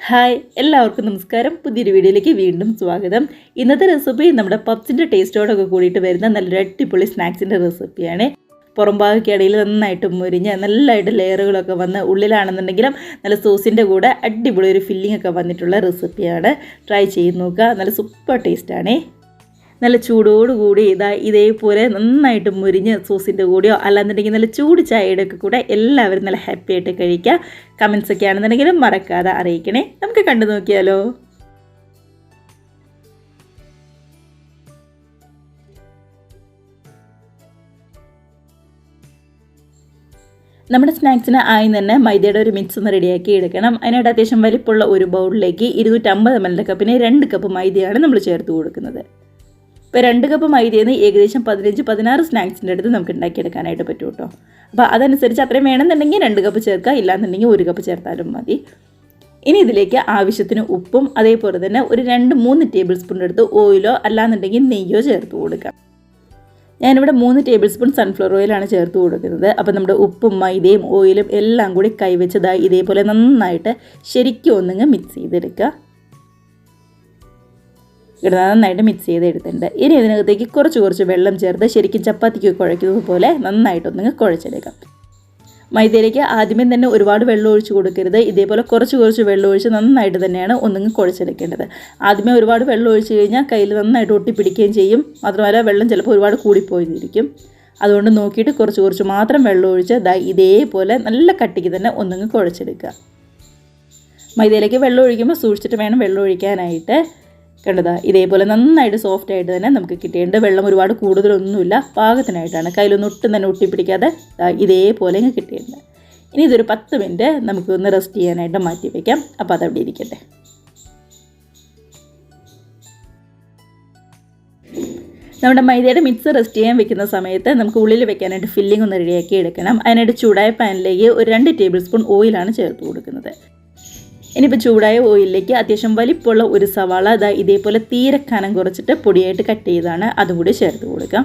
Hi എല്ലാവർക്കും നമസ്കാരം. പുതിയൊരു വീഡിയോയിലേക്ക് വീണ്ടും സ്വാഗതം. ഇന്നത്തെ റെസിപ്പി നമ്മുടെ പപ്സിൻ്റെ ടേസ്റ്റോടൊക്കെ കൂടിയിട്ട് വരുന്ന നല്ലൊരു അടിപൊളി സ്നാക്സിൻ്റെ റെസിപ്പിയാണ്. പുറംഭാഗയ്ക്കിടയിൽ നന്നായിട്ട് മുരിഞ്ഞ് നല്ലതായിട്ട് ലെയറുകളൊക്കെ വന്ന് ഉള്ളിലാണെന്നുണ്ടെങ്കിലും നല്ല സോസിൻ്റെ കൂടെ അടിപൊളി ഒരു ഫില്ലിംഗ് ഒക്കെ വന്നിട്ടുള്ള റെസിപ്പിയാണ്. ട്രൈ ചെയ്ത് നോക്കുക. നല്ല സൂപ്പർ ടേസ്റ്റാണേ. നല്ല ചൂടോടുകൂടി ഇതേപോലെ നന്നായിട്ട് മുരിഞ്ഞ് സോസിൻ്റെ കൂടെയോ അല്ലാന്നുണ്ടെങ്കിൽ നല്ല ചൂട് ചായയുടെ ഒക്കെ കൂടെ എല്ലാവരും നല്ല ഹാപ്പി ആയിട്ട് കഴിക്കുക. കമൻസ് ഒക്കെ ആണെന്നുണ്ടെങ്കിലും മറക്കാതെ അറിയിക്കണേ. നമുക്ക് കണ്ടു നോക്കിയാലോ. നമ്മുടെ സ്നാക്സിന് ആയി തന്നെ മൈദയുടെ ഒരു മിക്സ് ഒന്ന് റെഡിയാക്കി എടുക്കണം. അതിനായിട്ട് അത്യാവശ്യം വലിപ്പമുള്ള ഒരു ബൗളിലേക്ക് 250 ml കപ്പിന് 2 കപ്പ് മൈദയാണ് നമ്മൾ ചേർത്ത് കൊടുക്കുന്നത്. ഇപ്പോൾ 2 കപ്പ് മൈദയിൽ നിന്ന് ഏകദേശം 15-16 സ്നാക്സിൻ്റെ അടുത്ത് നമുക്ക് ഉണ്ടാക്കിയെടുക്കാനായിട്ട് പറ്റും കേട്ടോ. അപ്പോൾ അതനുസരിച്ച് അത്രയും വേണമെന്നുണ്ടെങ്കിൽ 2 കപ്പ് ചേർക്കുക, ഇല്ലാന്നുണ്ടെങ്കിൽ 1 കപ്പ് ചേർത്താലും മതി. ഇനി ഇതിലേക്ക് ആവശ്യത്തിന് ഉപ്പും അതേപോലെ തന്നെ ഒരു 2-3 ടേബിൾ സ്പൂൺ എടുത്ത് ഓയിലോ അല്ലാന്നുണ്ടെങ്കിൽ നെയ്യോ ചേർത്ത് കൊടുക്കാം. ഞാനിവിടെ 3 ടേബിൾ സ്പൂൺ സൺഫ്ലവർ ഓയിലാണ് ചേർത്ത് കൊടുക്കുന്നത്. അപ്പോൾ നമ്മുടെ ഉപ്പും മൈദയും ഓയിലും എല്ലാം കൂടി കൈവച്ചതായി ഇതേപോലെ നന്നായിട്ട് ശരിക്കും ഒന്നിങ്ങ് മിക്സ് ചെയ്തെടുക്കുക. ഇവിടെ നന്നായിട്ട് മിക്സ് ചെയ്തെടുത്തിട്ടുണ്ട്. ഇനി ഇതിനകത്തേക്ക് കുറച്ച് വെള്ളം ചേർത്ത് ശരിക്കും ചപ്പാത്തിക്ക് കുഴയ്ക്കുന്നത് പോലെ നന്നായിട്ടൊന്ന് കുഴച്ചെടുക്കാം. മൈദയിലേക്ക് ആദ്യമേ തന്നെ ഒരുപാട് വെള്ളം ഒഴിച്ച് കൊടുക്കരുത്. ഇതേപോലെ കുറച്ച് വെള്ളം ഒഴിച്ച് നന്നായിട്ട് തന്നെയാണ് ഒന്നിങ്ങ് കുഴച്ചെടുക്കേണ്ടത്. ആദ്യമേ ഒരുപാട് വെള്ളം ഒഴിച്ച് കഴിഞ്ഞാൽ കയ്യിൽ നന്നായിട്ട് ഒട്ടിപ്പിടിക്കുകയും ചെയ്യും. മാത്രമല്ല വെള്ളം ചിലപ്പോൾ ഒരുപാട് കൂടിപ്പോയിരിക്കും. അതുകൊണ്ട് നോക്കിയിട്ട് കുറച്ച് മാത്രം വെള്ളം ഒഴിച്ച് ഇതേപോലെ നല്ല കട്ടിക്ക് തന്നെ ഒന്നിങ്ങ് കുഴച്ചെടുക്കുക. മൈദയിലേക്ക് വെള്ളം ഒഴിക്കുമ്പോൾ സൂക്ഷിച്ചിട്ട് വേണം വെള്ളം ഒഴിക്കാനായിട്ട്. കണ്ടതാ ഇതേപോലെ നന്നായിട്ട് സോഫ്റ്റ് ആയിട്ട് തന്നെ നമുക്ക് കിട്ടിയിട്ടുണ്ട്. വെള്ളം ഒരുപാട് കൂടുതലൊന്നുമില്ല, പാകത്തിനായിട്ടാണ്. കയ്യിലൊന്നും ഒട്ടും തന്നെ ഒട്ടിപ്പിടിക്കാതെ ഇതേപോലെ ഇങ്ങ് കിട്ടിയിട്ടുണ്ട്. ഇനി ഇതൊരു 10 മിനിറ്റ് നമുക്കൊന്ന് റെസ്റ്റ് ചെയ്യാനായിട്ട് മാറ്റി വയ്ക്കാം. അപ്പോൾ അതവിടെ ഇരിക്കട്ടെ. നമ്മുടെ മൈദയുടെ മിക്സ് റെസ്റ്റ് ചെയ്യാൻ വെക്കുന്ന സമയത്ത് നമുക്ക് ഉള്ളിൽ വെക്കാനായിട്ട് ഫില്ലിംഗ് ഒന്ന് റെഡിയാക്കി എടുക്കണം. അതിനായിട്ട് ചൂടായ പാനിലേക്ക് ഒരു 2 ടേബിൾ സ്പൂൺ ഓയിലാണ് ചേർത്ത് കൊടുക്കുന്നത്. ഇനിയിപ്പോൾ ചൂടായ ഓയിലിലേക്ക് അത്യാവശ്യം വലിപ്പമുള്ള ഒരു സവാള ഇതേപോലെ തീരെ കനം കുറച്ചിട്ട് പൊടിയായിട്ട് കട്ട് ചെയ്താണ് അതും കൂടി ചേർത്ത് കൊടുക്കാം.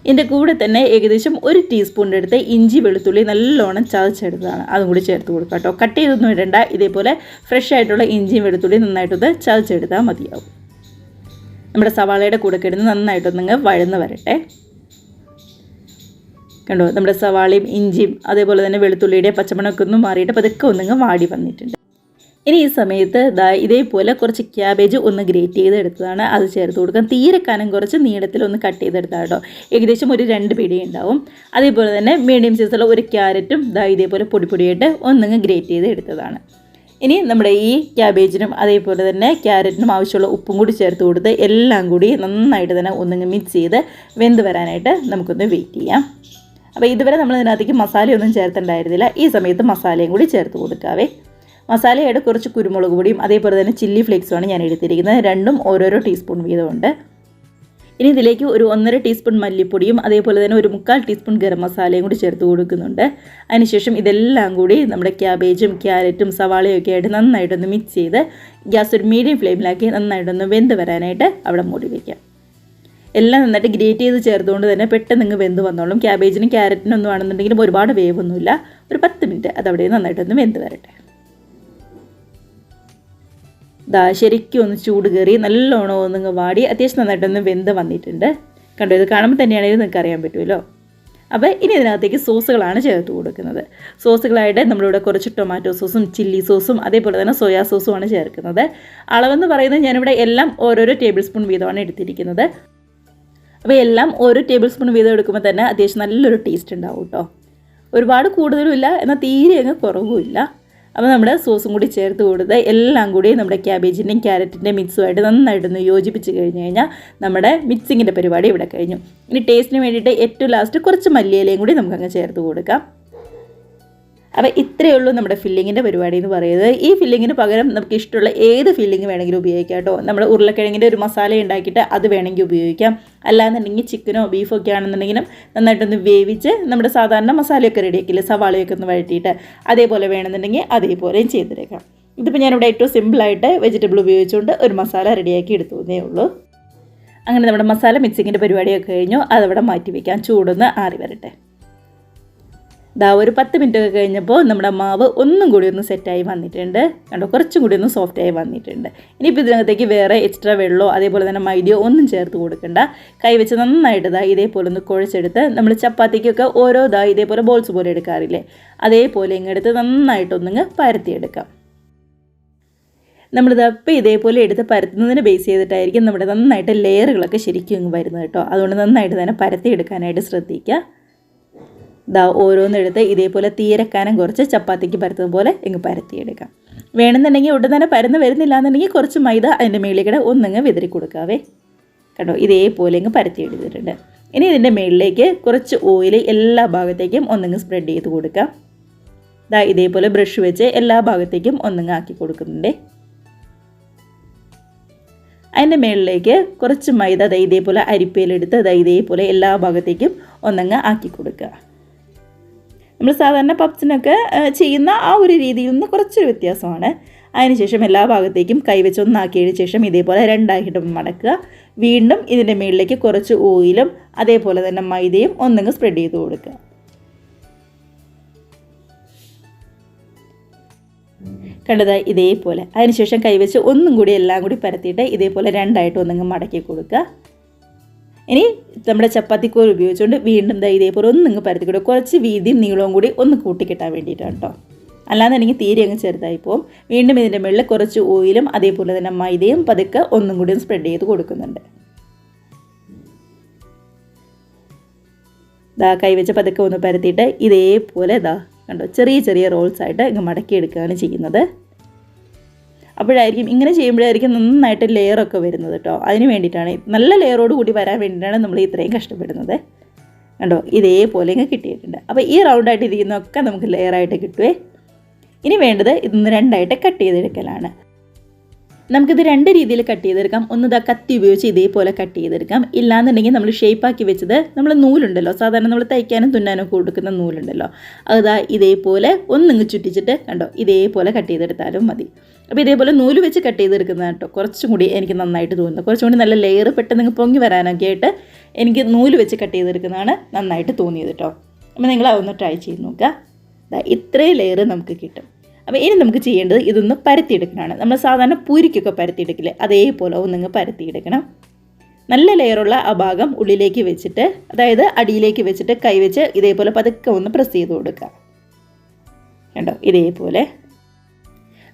ഇതിൻ്റെ കൂടെ തന്നെ ഏകദേശം 1 ടീസ്പൂണിൻ്റെ അടുത്ത് ഇഞ്ചി വെളുത്തുള്ളി നല്ലോണം ചതച്ചെടുത്തതാണ് അതും കൂടി ചേർത്ത് കൊടുക്കാം കേട്ടോ. കട്ട് ചെയ്തൊന്നും ഇടണ്ട. ഇതേപോലെ ഫ്രഷ് ആയിട്ടുള്ള ഇഞ്ചിയും വെളുത്തുള്ളി നന്നായിട്ടൊന്ന് ചതച്ചെടുത്താൽ മതിയാവും. നമ്മുടെ സവാളയുടെ കൂടെ കിടന്ന് നന്നായിട്ടൊന്നങ്ങ് വഴന്ന് വരട്ടെ. കണ്ടോ, നമ്മുടെ സവാളയും ഇഞ്ചിയും അതേപോലെ തന്നെ വെളുത്തുള്ളിയുടെ പച്ചമണമൊക്കെ ഒന്ന് മാറിയിട്ട് പതുക്കെ ഒന്നങ്ങ് വാടി വന്നിട്ടുണ്ട്. ഇനി ഈ സമയത്ത് ഇതേപോലെ കുറച്ച് ക്യാബേജ് ഒന്ന് ഗ്രേറ്റ് ചെയ്തെടുത്തതാണ് അത് ചേർത്ത് കൊടുക്കാം. തീരെ കനം കുറച്ച് നീളത്തിൽ ഒന്ന് കട്ട് ചെയ്തെടുത്താൽ കേട്ടോ. ഏകദേശം ഒരു 2 പിടി ഉണ്ടാവും. അതേപോലെ തന്നെ മീഡിയം സൈസുള്ള ഒരു ക്യാരറ്റും ഇതേപോലെ പൊടിയായിട്ട് ഒന്നങ്ങ് ഗ്രേറ്റ് ചെയ്ത് എടുത്തതാണ്. ഇനി നമ്മുടെ ഈ ക്യാബേജിനും അതേപോലെ തന്നെ ക്യാരറ്റിനും ആവശ്യമുള്ള ഉപ്പും കൂടി ചേർത്ത് കൊടുത്ത് എല്ലാം കൂടി നന്നായിട്ട് തന്നെ ഒന്നങ്ങ് മിക്സ് ചെയ്ത് വെന്ത് വരാനായിട്ട് നമുക്കൊന്ന് വെയിറ്റ് ചെയ്യാം. അപ്പോൾ ഇതുവരെ നമ്മൾ ഇതിനകത്തേക്ക് മസാലയൊന്നും ചേർത്തിട്ടുണ്ടായിരുന്നില്ല. ഈ സമയത്ത് മസാലയും കൂടി ചേർത്ത് കൊടുക്കാവേ. മസാലയായിട്ട് കുറച്ച് കുരുമുളക് പൊടിയും അതേപോലെ തന്നെ ചില്ലി ഫ്ലേക്സുമാണ് ഞാൻ എടുത്തിരിക്കുന്നത്. രണ്ടും ഓരോരോ ടീസ്പൂൺ വീതമുണ്ട്. ഇനി ഇതിലേക്ക് ഒരു 1.5 ടീസ്പൂൺ മല്ലിപ്പൊടിയും അതേപോലെ തന്നെ ഒരു 3/4 ടീസ്പൂൺ ഗരം മസാലയും കൂടി ചേർത്ത് കൊടുക്കുന്നുണ്ട്. അതിനുശേഷം ഇതെല്ലാം കൂടി നമ്മുടെ ക്യാബേജും ക്യാരറ്റും സവാളയും ഒക്കെ ആയിട്ട് നന്നായിട്ടൊന്ന് മിക്സ് ചെയ്ത് ഗ്യാസ് ഒരു മീഡിയം ഫ്ലെയിമിലാക്കി നന്നായിട്ടൊന്ന് വെന്ത് വരാനായിട്ട് അവിടെ മൂടി വയ്ക്കാം. എല്ലാം നന്നായിട്ട് ഗ്രേറ്റ് ചെയ്ത് ചേർത്തുകൊണ്ട് തന്നെ പെട്ടെന്ന് നിങ്ങൾ വെന്ത് വന്നോളും. ക്യാബേജിനും ക്യാരറ്റിനും ഒന്നും ആണെന്നുണ്ടെങ്കിലും ഒരുപാട് വേവൊന്നുമില്ല. ഒരു 10 മിനിറ്റ് അതവിടെ നന്നായിട്ടൊന്ന് വെന്ത് വരട്ടെ. ശരിക്കും ഒന്ന് ചൂട് കയറി നല്ലോണം ഒന്നിങ്ങ് വാടി അത്യാവശ്യം നന്നായിട്ടൊന്ന് വെന്ത് വന്നിട്ടുണ്ട്. കണ്ടോ, ഇത് കാണുമ്പോൾ തന്നെയാണെങ്കിൽ നിങ്ങൾക്ക് അറിയാൻ പറ്റുമല്ലോ. അപ്പോൾ ഇനി ഇതിനകത്തേക്ക് സോസുകളാണ് ചേർത്ത് കൊടുക്കുന്നത്. സോസുകളായിട്ട് നമ്മളിവിടെ കുറച്ച് ടൊമാറ്റോ സോസും ചില്ലി സോസും അതേപോലെ തന്നെ സോയാ സോസുമാണ് ചേർക്കുന്നത്. അളവെന്ന് പറയുന്നത് ഞാനിവിടെ എല്ലാം ഓരോരോ ടേബിൾ സ്പൂൺ വീതമാണ് എടുത്തിരിക്കുന്നത്. അപ്പോൾ എല്ലാം ഓരോ ടേബിൾ സ്പൂൺ വീതം എടുക്കുമ്പോൾ തന്നെ അത്യാവശ്യം നല്ലൊരു ടേസ്റ്റ് ഉണ്ടാവും കേട്ടോ. ഒരുപാട് കൂടുതലുമില്ല, എന്നാൽ തീരെ അങ്ങ് കുറവുമില്ല. അപ്പോൾ നമ്മുടെ സോസും കൂടി ചേർത്ത് കൊടുത്ത് എല്ലാം കൂടി നമ്മുടെ ക്യാബേജിൻ്റെയും ക്യാരറ്റിൻ്റെയും മിക്സുമായിട്ട് നന്നായിട്ടൊന്ന് യോജിപ്പിച്ച് കഴിഞ്ഞ് നമ്മുടെ മിക്സിങ്ങിൻ്റെ പരിപാടി ഇവിടെ കഴിഞ്ഞു. ഇനി ടേസ്റ്റിന് വേണ്ടിയിട്ട് ഏറ്റവും ലാസ്റ്റ് കുറച്ച് മല്ലിയിലയും കൂടി നമുക്കങ്ങ് ചേർത്ത് കൊടുക്കാം. അപ്പോൾ ഇത്രയേ ഉള്ളൂ നമ്മുടെ ഫില്ലിങ്ങിൻ്റെ പരിപാടി എന്ന് പറയുന്നത്. ഈ ഫില്ലിങ്ങിന് പകരം നമുക്ക് ഇഷ്ടമുള്ള ഏത് ഫില്ലിങ് വേണമെങ്കിലും ഉപയോഗിക്കാം കേട്ടോ. നമ്മുടെ ഉരുളക്കിഴങ്ങിൻ്റെ ഒരു മസാല ഉണ്ടാക്കിയിട്ട് അത് വേണമെങ്കിൽ ഉപയോഗിക്കാം. അല്ലാന്നുണ്ടെങ്കിൽ ചിക്കനോ ബീഫോ ഒക്കെ ആണെന്നുണ്ടെങ്കിലും നന്നായിട്ടൊന്ന് വേവിച്ച് നമ്മുടെ സാധാരണ മസാലയൊക്കെ റെഡിയാക്കില്ലേ, സവാളയൊക്കെ ഒന്ന് വഴറ്റിയിട്ട് അതേപോലെ വേണമെന്നുണ്ടെങ്കിൽ അതേപോലെയും ചെയ്തെടുക്കാം. ഇതിപ്പോൾ ഞാനിവിടെ ഏറ്റവും സിമ്പിളായിട്ട് വെജിറ്റബിൾ ഉപയോഗിച്ചുകൊണ്ട് ഒരു മസാല റെഡിയാക്കി എടുത്തേ ഉള്ളൂ. അങ്ങനെ നമ്മുടെ മസാല മിക്സിങ്ങിൻ്റെ പരിപാടിയൊക്കെ കഴിഞ്ഞു. അതവിടെ മാറ്റി വയ്ക്കാം, ചൂടൊന്ന് ആറി വരട്ടെ. ദാ ഒരു 10 മിനിറ്റ് ഒക്കെ കഴിഞ്ഞപ്പോൾ നമ്മുടെ മാവ് ഒന്നും കൂടി ഒന്ന് സെറ്റായി വന്നിട്ടുണ്ട്. കണ്ടോ, കുറച്ചും കൂടി ഒന്ന് സോഫ്റ്റായി വന്നിട്ടുണ്ട്. ഇനിയിപ്പോൾ ഇതിനകത്തേക്ക് വേറെ എക്സ്ട്രാ വെള്ളമോ അതേപോലെ തന്നെ മൈദയോ ഒന്നും ചേർത്ത് കൊടുക്കണ്ട. കൈവച്ച് നന്നായിട്ട് ദാ ഇതേപോലെ ഒന്ന് കുഴച്ചെടുത്ത് നമ്മൾ ചപ്പാത്തിക്കൊക്കെ ഓരോ ദാ ഇതേപോലെ ബോൾസ് പോലെ എടുക്കാറില്ലേ, അതേപോലെ ഇങ്ങെടുത്ത് നന്നായിട്ടൊന്നിങ്ങ് പരത്തിയെടുക്കാം. നമ്മളിത് അപ്പോൾ ഇതേപോലെ എടുത്ത് പരത്തുന്നതിന് ബേസ് ചെയ്തിട്ടായിരിക്കും നമ്മുടെ നന്നായിട്ട് ലെയറുകളൊക്കെ ശരിക്കും ഇങ്ങ് വരുന്നത് കേട്ടോ. അതുകൊണ്ട് നന്നായിട്ട് തന്നെ പരത്തിയെടുക്കാനായിട്ട് ശ്രദ്ധിക്കുക. ദാ ഓരോന്നെടുത്ത് ഇതേപോലെ തീരക്കാനം കുറച്ച് ചപ്പാത്തിക്ക് പരത്തുന്ന പോലെ ഇങ്ങ് പരത്തിയെടുക്കാം. വേണമെന്നുണ്ടെങ്കിൽ ഒട്ടും തന്നെ പരന്ന് വരുന്നില്ല എന്നുണ്ടെങ്കിൽ കുറച്ച് മൈദ അതിൻ്റെ മേളിലേക്കിടെ ഒന്നിങ്ങ് വിതറി കൊടുക്കാവേ. കണ്ടോ, ഇതേപോലെ ഇങ്ങ് പരത്തിയെടുത്തിട്ടുണ്ട്. ഇനി ഇതിൻ്റെ മേളിലേക്ക് കുറച്ച് ഓയിൽ എല്ലാ ഭാഗത്തേക്കും ഒന്നിങ്ങ് സ്പ്രെഡ് ചെയ്ത് കൊടുക്കാം. ദാ ഇതേപോലെ ബ്രഷ് വെച്ച് എല്ലാ ഭാഗത്തേക്കും ഒന്നിങ്ങ് ആക്കി കൊടുക്കുന്നുണ്ട്. അതിൻ്റെ മേളിലേക്ക് കുറച്ച് മൈദ ദാ ഇതേപോലെ അരിപ്പയിലെടുത്ത് ദാ ഇതേപോലെ എല്ലാ ഭാഗത്തേക്കും ഒന്നങ്ങ് ആക്കി കൊടുക്കുക. നമ്മൾ സാധാരണ പപ്സിനൊക്കെ ചെയ്യുന്ന ആ ഒരു രീതിയിൽ നിന്ന് കുറച്ചൊരു വ്യത്യാസമാണ്. അതിനുശേഷം എല്ലാ ഭാഗത്തേക്കും കൈവച്ച് ഒന്നാക്കിയതിന് ശേഷം ഇതേപോലെ രണ്ടായിട്ട് മടക്കുക. വീണ്ടും ഇതിൻ്റെ മുകളിലേക്ക് കുറച്ച് ഓയിലും അതേപോലെ തന്നെ മൈദയും ഒന്നങ്ങ് സ്പ്രെഡ് ചെയ്ത് കൊടുക്കുക. കണ്ടത് ഇതേപോലെ. അതിനുശേഷം കൈവച്ച് ഒന്നും കൂടി എല്ലാം കൂടി പരത്തിയിട്ട് ഇതേപോലെ രണ്ടായിട്ട് ഒന്നങ്ങ് മടക്കി കൊടുക്കുക. ഇനി നമ്മുടെ ചപ്പാത്തിക്കോൽ ഉപയോഗിച്ചുകൊണ്ട് വീണ്ടും ഇതേപോലെ ഒന്നിങ്ങ് പരത്തി കൊടുക്കുക. കുറച്ച് വീതിയും നീളവും കൂടി ഒന്ന് കൂട്ടിക്കിട്ടാൻ വേണ്ടിയിട്ടാണ് കേട്ടോ. അല്ലാന്നുണ്ടെങ്കിൽ തീരെ അങ്ങ് ചെറുതായിപ്പോൾ. വീണ്ടും ഇതിൻ്റെ മുകളിൽ കുറച്ച് ഓയിലും അതേപോലെ തന്നെ മൈദയും പതുക്കെ ഒന്നും കൂടി സ്പ്രെഡ് ചെയ്ത് കൊടുക്കുന്നുണ്ട്. ദാ കൈവച്ച് പതുക്കെ ഒന്ന് പരത്തിയിട്ട് ഇതേപോലെ കണ്ടോ ചെറിയ ചെറിയ റോൾസ് ആയിട്ട് ഇങ്ങ് മടക്കിയെടുക്കുകയാണ് ചെയ്യുന്നത്. അപ്പോഴായിരിക്കും ഇങ്ങനെ ചെയ്യുമ്പോഴായിരിക്കും നന്നായിട്ട് ലെയറൊക്കെ വരുന്നത് കേട്ടോ. അതിന് വേണ്ടിയിട്ടാണ്, നല്ല ലെയറോട് കൂടി വരാൻ വേണ്ടിയിട്ടാണ് നമ്മൾ ഇത്രയും കഷ്ടപ്പെടുന്നത്. കണ്ടോ, ഇതേപോലെ ഇങ്ങ് കിട്ടിയിട്ടുണ്ട്. അപ്പോൾ ഈ റൗണ്ടായിട്ട് ഇരിക്കുന്നതൊക്കെ നമുക്ക് ലെയറായിട്ട് കിട്ടുവേ. ഇനി വേണ്ടത് ഇതൊന്ന് രണ്ടായിട്ട് കട്ട് ചെയ്തെടുക്കലാണ്. നമുക്കിത് രണ്ട് രീതിയിൽ കട്ട് ചെയ്തെടുക്കാം. ഒന്ന് കത്തി ഉപയോഗിച്ച് ഇതേപോലെ കട്ട് ചെയ്തെടുക്കാം. ഇല്ലാന്നുണ്ടെങ്കിൽ നമ്മൾ ഷേപ്പാക്കി വെച്ചത് നമ്മൾ നൂലുണ്ടല്ലോ, സാധാരണ നമ്മൾ തയ്ക്കാനും തുന്നാനും ഒക്കെ കൊടുക്കുന്ന നൂലുണ്ടല്ലോ, അത് ഇതേപോലെ ഒന്നിങ്ങ് ചുറ്റിച്ചിട്ട് കണ്ടോ ഇതേപോലെ കട്ട് ചെയ്തെടുത്താലും മതി. അപ്പോൾ ഇതേപോലെ നൂല് വെച്ച് കട്ട് ചെയ്തെടുക്കുന്നതാണ് കേട്ടോ കുറച്ചും കൂടി എനിക്ക് നന്നായിട്ട് തോന്നുന്നത്. കുറച്ചും കൂടി നല്ല ലെയർ പെട്ടെന്ന് പൊങ്ങി വരാനൊക്കെ ആയിട്ട് എനിക്ക് നൂല് വെച്ച് കട്ട് ചെയ്തെടുക്കുന്നതാണ് നന്നായിട്ട് തോന്നിയത് കേട്ടോ. അപ്പോൾ നിങ്ങൾ അതൊന്ന് ട്രൈ ചെയ്ത് നോക്കുക. ഇത്രയും ലെയർ നമുക്ക് കിട്ടും. അപ്പോൾ ഇനി നമുക്ക് ചെയ്യേണ്ടത് ഇതൊന്ന് പരത്തിയെടുക്കണമാണ്. നമ്മൾ സാധാരണ പൂരിക്കൊക്കെ പരത്തിയെടുക്കില്ലേ, അതേപോലെ ഒന്നിങ്ങ് പരത്തിയെടുക്കണം. നല്ല ലെയറുള്ള ആ ഭാഗം ഉള്ളിലേക്ക് വെച്ചിട്ട്, അതായത് അടിയിലേക്ക് വെച്ചിട്ട് കൈവച്ച് ഇതേപോലെ പതുക്കെ ഒന്ന് പ്രസ് ചെയ്ത് കൊടുക്കുക. കണ്ടോ ഇതേപോലെ.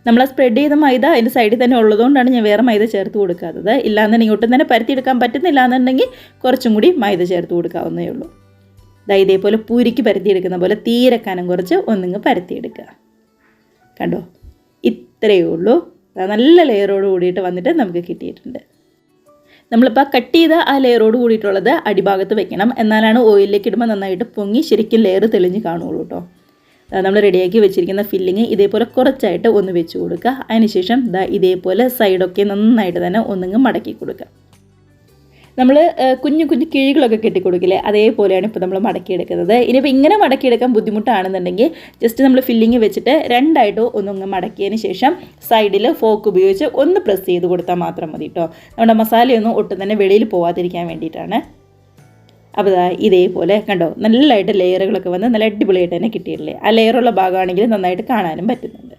നമ്മൾ സ്പ്രെഡ് ചെയ്ത മൈദ അതിൻ്റെ സൈഡിൽ തന്നെ ഉള്ളതുകൊണ്ടാണ് ഞാൻ വേറെ മൈദ ചേർത്ത് കൊടുക്കാത്തത്. ഇല്ലാന്നുണ്ടെങ്കിൽ ഒട്ടും തന്നെ പരത്തിയെടുക്കാൻ പറ്റുന്നില്ല എന്നുണ്ടെങ്കിൽ കുറച്ചും കൂടി മൈദ ചേർത്ത് കൊടുക്കാവുന്നേ ഉള്ളൂ. ഇതേപോലെ പൂരിക്ക് പരത്തിയെടുക്കുന്ന പോലെ തീരക്കാനം കുറച്ച് ഒന്നിങ്ങ് പരത്തിയെടുക്കുക. കണ്ടോ ഇത്രയേ ഉള്ളൂ. നല്ല ലെയറോട് കൂടിയിട്ട് വന്നിട്ട് നമുക്ക് കിട്ടിയിട്ടുണ്ട്. നമ്മളിപ്പോൾ കട്ട് ചെയ്ത ആ ലെയറോട് കൂടിയിട്ടുള്ളത് അടിഭാഗത്ത് വെക്കണം. എന്നാലാണ് ഓയിലിലേക്ക് ഇടുമ്പോൾ നന്നായിട്ട് പൊങ്ങി ശരിക്കും ലെയർ തെളിഞ്ഞ് കാണുള്ളൂ കേട്ടോ. നമ്മൾ റെഡിയാക്കി വെച്ചിരിക്കുന്ന ഫില്ലിങ് ഇതേപോലെ കുറച്ചായിട്ട് ഒന്ന് വെച്ച് കൊടുക്കുക. അതിനുശേഷം ഇതേപോലെ സൈഡൊക്കെ നന്നായിട്ട് തന്നെ ഒന്നിങ്ങ് മടക്കി കൊടുക്കുക. നമ്മൾ കുഞ്ഞു കുഞ്ഞു കിഴികളൊക്കെ കെട്ടിക്കൊടുക്കില്ലേ, അതേപോലെയാണ് ഇപ്പോൾ നമ്മൾ മടക്കിയെടുക്കുന്നത്. ഇനിയിപ്പോൾ ഇങ്ങനെ മടക്കിയെടുക്കാൻ ബുദ്ധിമുട്ടാണെന്നുണ്ടെങ്കിൽ ജസ്റ്റ് നമ്മൾ ഫില്ലിങ് വെച്ചിട്ട് രണ്ടായിട്ട് ഒന്നൊന്ന് മടക്കിയതിന് ശേഷം സൈഡിൽ ഫോക്ക് ഉപയോഗിച്ച് ഒന്ന് പ്രസ് ചെയ്ത് കൊടുത്താൽ മാത്രം മതി കേട്ടോ. നമ്മുടെ മസാലയൊന്നും ഒട്ടും തന്നെ വെളിയിൽ പോകാതിരിക്കാൻ വേണ്ടിയിട്ടാണ്. അപ്പോൾ ഇതേപോലെ കണ്ടോ നല്ലതായിട്ട് ലെയറുകളൊക്കെ വന്ന് നല്ല അടിപൊളിയായിട്ട് തന്നെ കിട്ടിയിട്ടില്ലേ. ആ ലെയറുള്ള ഭാഗമാണെങ്കിൽ നന്നായിട്ട് കാണാനും പറ്റുന്നുണ്ട്.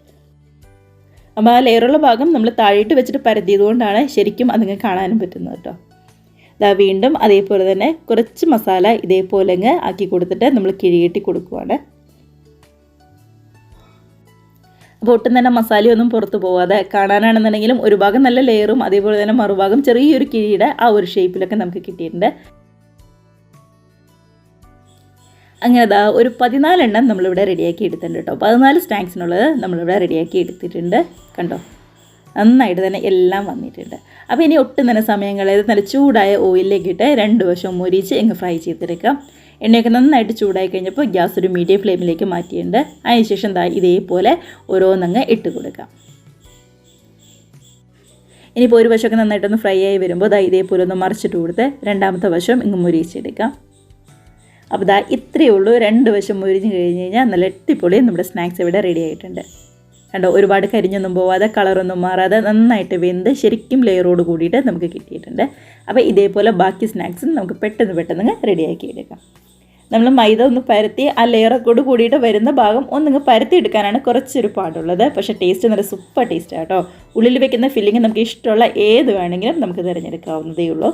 അപ്പോൾ ആ ലെയറുള്ള ഭാഗം നമ്മൾ താഴോട്ട് വെച്ചിട്ട് പരത്തിയതുകൊണ്ടാണ് ശരിക്കും അതിങ്ങനെ കാണാനും പറ്റുന്നത് കേട്ടോ. വീണ്ടും അതേപോലെ തന്നെ കുറച്ച് മസാല ഇതേപോലെ അങ്ങ് ആക്കി കൊടുത്തിട്ട് നമ്മൾ കിഴികെട്ടി കൊടുക്കുവാണ്. അപ്പോൾ ഒട്ടും തന്നെ മസാലയൊന്നും പുറത്ത് പോവാതെ കാണാനാണെന്നുണ്ടെങ്കിലും ഒരു ഭാഗം നല്ല ലെയറും അതേപോലെ തന്നെ മറുഭാഗം ചെറിയൊരു കിഴിയുടെ ആ ഒരു ഷേപ്പിലൊക്കെ നമുക്ക് കിട്ടിയിട്ടുണ്ട്. അങ്ങനെ ഒരു 14 എണ്ണം നമ്മളിവിടെ റെഡിയാക്കി എടുത്തിട്ടുണ്ട് കേട്ടോ. 14 സ്നാക്സിനുള്ളത് നമ്മളിവിടെ റെഡിയാക്കി എടുത്തിട്ടുണ്ട്. കണ്ടോ നന്നായിട്ട് തന്നെ എല്ലാം വന്നിട്ടുണ്ട്. അപ്പോൾ ഇനി ഒട്ടും തന്നെ സമയം കളയാതെ നല്ല ചൂടായ ഓയിലിലേക്ക് ഇട്ട് 2 വശവും മൊരിച്ച് ഇങ്ങ് ഫ്രൈ ചെയ്തെടുക്കാം. എണ്ണയൊക്കെ നന്നായിട്ട് ചൂടായി കഴിഞ്ഞപ്പോൾ ഗ്യാസ് ഒരു മീഡിയം ഫ്ലെയിമിലേക്ക് മാറ്റിയിട്ടുണ്ട്. അതിനുശേഷം ഇതേപോലെ ഓരോന്നങ്ങ് ഇട്ട് കൊടുക്കാം. ഇനിയിപ്പോൾ ഒരു വശമൊക്കെ നന്നായിട്ടൊന്ന് ഫ്രൈ ആയി വരുമ്പോൾ ഇതേപോലെ ഒന്ന് മറിച്ചിട്ട് കൊടുത്ത് രണ്ടാമത്തെ വശം ഇങ്ങ് മൊരിച്ചെടുക്കാം. അപ്പോൾ ഇത്രയേ ഉള്ളൂ. 2 വശം മൊരിഞ്ഞ് കഴിഞ്ഞ് കഴിഞ്ഞാൽ നല്ല അടിപൊളി നമ്മുടെ സ്നാക്സ് ഇവിടെ റെഡി ആയിട്ടുണ്ട്. കണ്ടോ ഒരുപാട് കരിഞ്ഞൊന്നും പോവാതെ കളറൊന്നും മാറാതെ നന്നായിട്ട് വെന്ത് ശരിക്കും ലെയറോട് കൂടിയിട്ട് നമുക്ക് കിട്ടിയിട്ടുണ്ട്. അപ്പോൾ ഇതേപോലെ ബാക്കി സ്നാക്സും നമുക്ക് പെട്ടെന്ന് റെഡിയാക്കി എടുക്കാം. നമ്മൾ മൈദ ഒന്ന് പരത്തി ആ ലെയറൊക്കെ കൂടിയിട്ട് വരുന്ന ഭാഗം ഒന്നിങ്ങ് പരത്തി എടുക്കാനാണ് കുറച്ചൊരു പാടുള്ളത്. പക്ഷേ ടേസ്റ്റ് നല്ല സൂപ്പർ ടേസ്റ്റാണ് കേട്ടോ. ഉള്ളിൽ വെക്കുന്ന ഫില്ലിങ് നമുക്ക് ഇഷ്ടമുള്ള ഏത് വേണമെങ്കിലും നമുക്ക് തിരഞ്ഞെടുക്കാവുന്നതേ ഉള്ളൂ.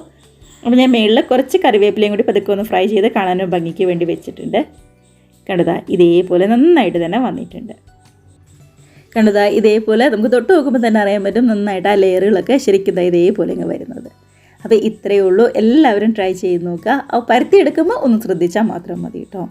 അപ്പോൾ ഞാൻ മേളിൽ കുറച്ച് കറിവേപ്പിലയും കൂടി പതുക്കെ ഒന്ന് ഫ്രൈ ചെയ്ത് കാണാനും ഭംഗിക്ക് വേണ്ടി വെച്ചിട്ടുണ്ട്. കണ്ടതാ ഇതേപോലെ നന്നായിട്ട് തന്നെ വന്നിട്ടുണ്ട്. കണ്ടതാ ഇതേപോലെ നമുക്ക് തൊട്ട് നോക്കുമ്പോൾ തന്നെ അറിയാൻ പറ്റും നന്നായിട്ട് ആ ലെയറുകളൊക്കെ ശരിക്കും ഇതേപോലെ ഇങ്ങ് വരുന്നത്. അപ്പോൾ ഇത്രയേ ഉള്ളൂ. എല്ലാവരും ട്രൈ ചെയ്ത് നോക്കുക. ആ പരത്തിയെടുക്കുമ്പോൾ ഒന്ന് ശ്രദ്ധിച്ചാൽ മാത്രം മതി കേട്ടോ.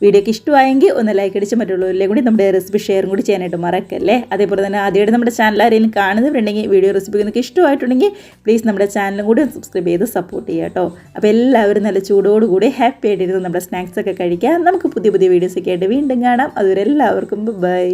വീഡിയോക്ക് ഇഷ്ടമായെങ്കിൽ ഒന്ന് ലൈക്ക് അടിച്ച് മറ്റുള്ളവരിലേക്ക് കൂടി നമ്മുടെ റെസിപ്പി ഷെയറും കൂടി ചെയ്യാനായിട്ട് മറക്കല്ലേ. അതേപോലെ തന്നെ ആദ്യമായിട്ട് നമ്മുടെ ചാനൽ ആരെങ്കിലും കാണുന്നവരുണ്ടെങ്കിൽ വീഡിയോ റെസിപ്പി നിങ്ങൾക്ക് ഇഷ്ടമായിട്ടുണ്ടെങ്കിൽ പ്ലീസ് നമ്മുടെ ചാനലും കൂടി സബ്സ്ക്രൈബ് ചെയ്ത് സപ്പോർട്ട് ചെയ്യുക കേട്ടോ. അപ്പോൾ എല്ലാവരും നല്ല ചൂടോടുകൂടി ഹാപ്പി ആയിട്ടിരുന്ന് നമ്മുടെ സ്നാക്സൊക്കെ കഴിക്കാം. നമുക്ക് പുതിയ പുതിയ വീഡിയോസൊക്കെ ആയിട്ട് വീണ്ടും കാണാം. അതുവരെ എല്ലാവർക്കും ബൈ.